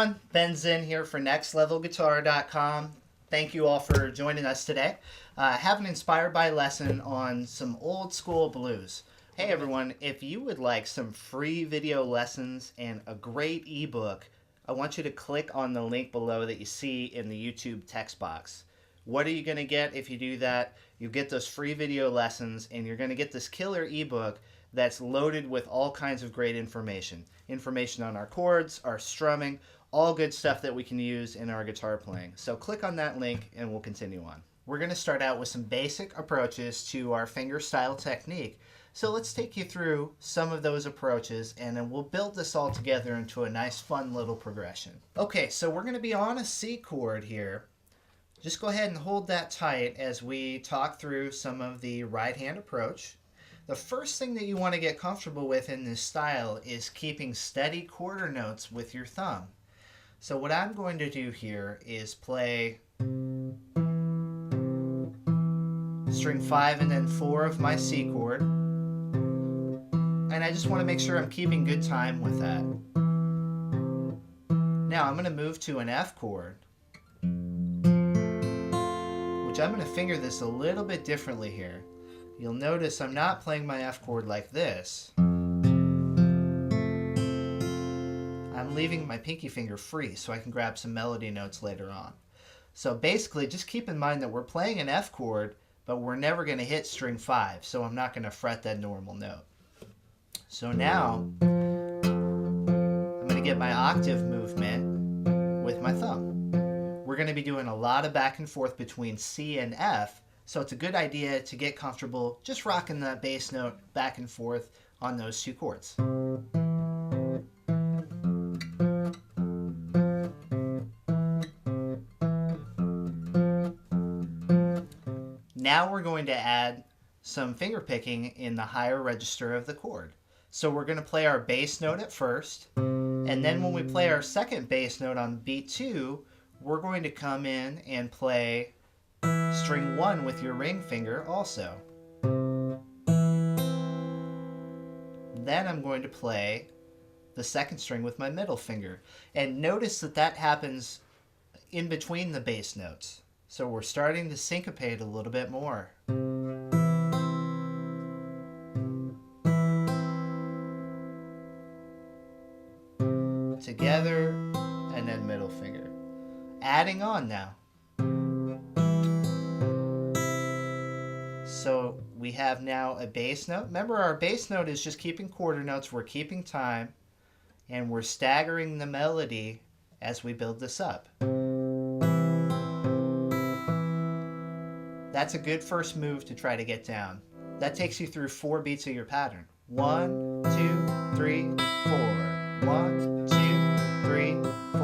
everyone, Ben Zinn here for NextLevelGuitar.com. Thank you all for joining us today. I have an inspired by lesson on some old school blues. Hey everyone, if you would like some free video lessons and a great ebook, I want you to click on the link below that you see in the YouTube text box. What are you going to get if you do that? You get those free video lessons and you're going to get this killer ebook that's loaded with all kinds of great information. Information on our chords, our strumming, all good stuff that we can use in our guitar playing. So click on that link and we'll continue on. We're going to start out with some basic approaches to our fingerstyle technique. So let's take you through some of those approaches and then we'll build this all together into a nice fun little progression. Okay, so we're going to be on a C chord here. Just go ahead and hold that tight as we talk through some of the right hand approach. The first thing that you want to get comfortable with in this style is keeping steady quarter notes with your thumb. So what I'm going to do here is play string 5 and then 4 of my C chord. And I just want to make sure I'm keeping good time with that. Now I'm going to move to an F chord, which I'm going to finger this a little bit differently here. You'll notice I'm not playing my F chord like this. I'm leaving my pinky finger free so I can grab some melody notes later on. So basically just keep in mind that we're playing an F chord, but we're never going to hit string 5, so I'm not going to fret that normal note. So now I'm going to get my octave movement with my thumb. We're going to be doing a lot of back and forth between C and F. So it's a good idea to get comfortable just rocking that bass note back and forth on those two chords. Now we're going to add some finger picking in the higher register of the chord. So we're going to play our bass note at first, and then when we play our second bass note on beat 2, we're going to come in and play string 1 with your ring finger also. Then I'm going to play the second string with my middle finger. And notice that that happens in between the bass notes. So we're starting to syncopate a little bit more. Together, and then middle finger. Adding on now. So we have now a bass note. Remember, our bass note is just keeping quarter notes. We're keeping time, and we're staggering the melody as we build this up. That's a good first move to try to get down. That takes you through 4 beats of your pattern. 1, 2, 3, 4. 1, 2, 3, 4.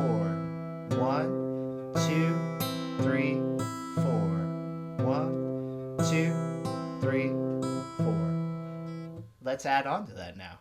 1, 2, 3, 4. 1, 2, 3, 4. Let's add on to that now.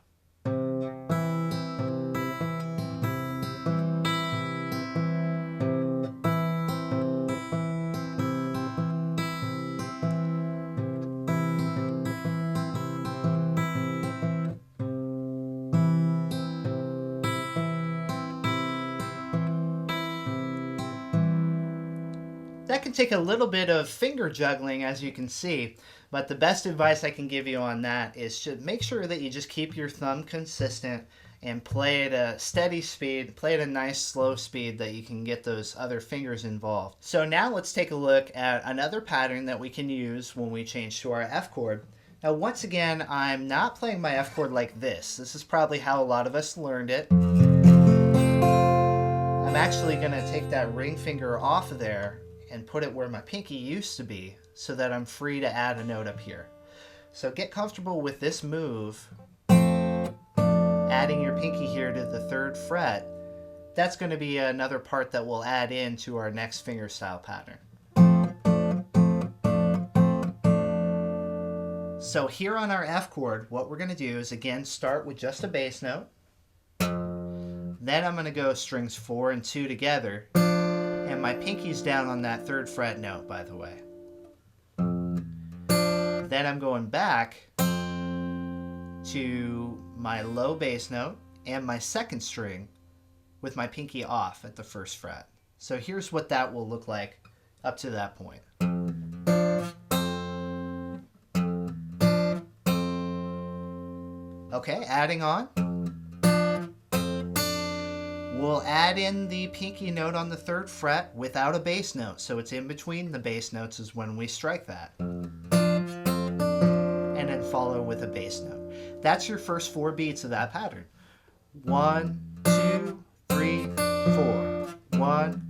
That can take a little bit of finger juggling, as you can see, but the best advice I can give you on that is to make sure that you just keep your thumb consistent and play at a steady speed, play at a nice slow speed that you can get those other fingers involved. So now let's take a look at another pattern that we can use when we change to our F chord. Now once again, I'm not playing my F chord like this. This is probably how a lot of us learned it. I'm actually going to take that ring finger off of there and put it where my pinky used to be so that I'm free to add a note up here. So get comfortable with this move, adding your pinky here to the 3rd fret. That's going to be another part that we'll add into our next fingerstyle pattern. So here on our F chord, what we're going to do is again start with just a bass note. Then I'm going to go strings 4 and 2 together. And my pinky's down on that 3rd fret note, by the way. Then I'm going back to my low bass note and my 2nd string with my pinky off at the first fret. So here's what that will look like up to that point. Okay, adding on. We'll add in the pinky note on the third fret without a bass note, so it's in between the bass notes is when we strike that. And then follow with a bass note. That's your first 4 beats of that pattern. 1, 2, 3, 4. 1,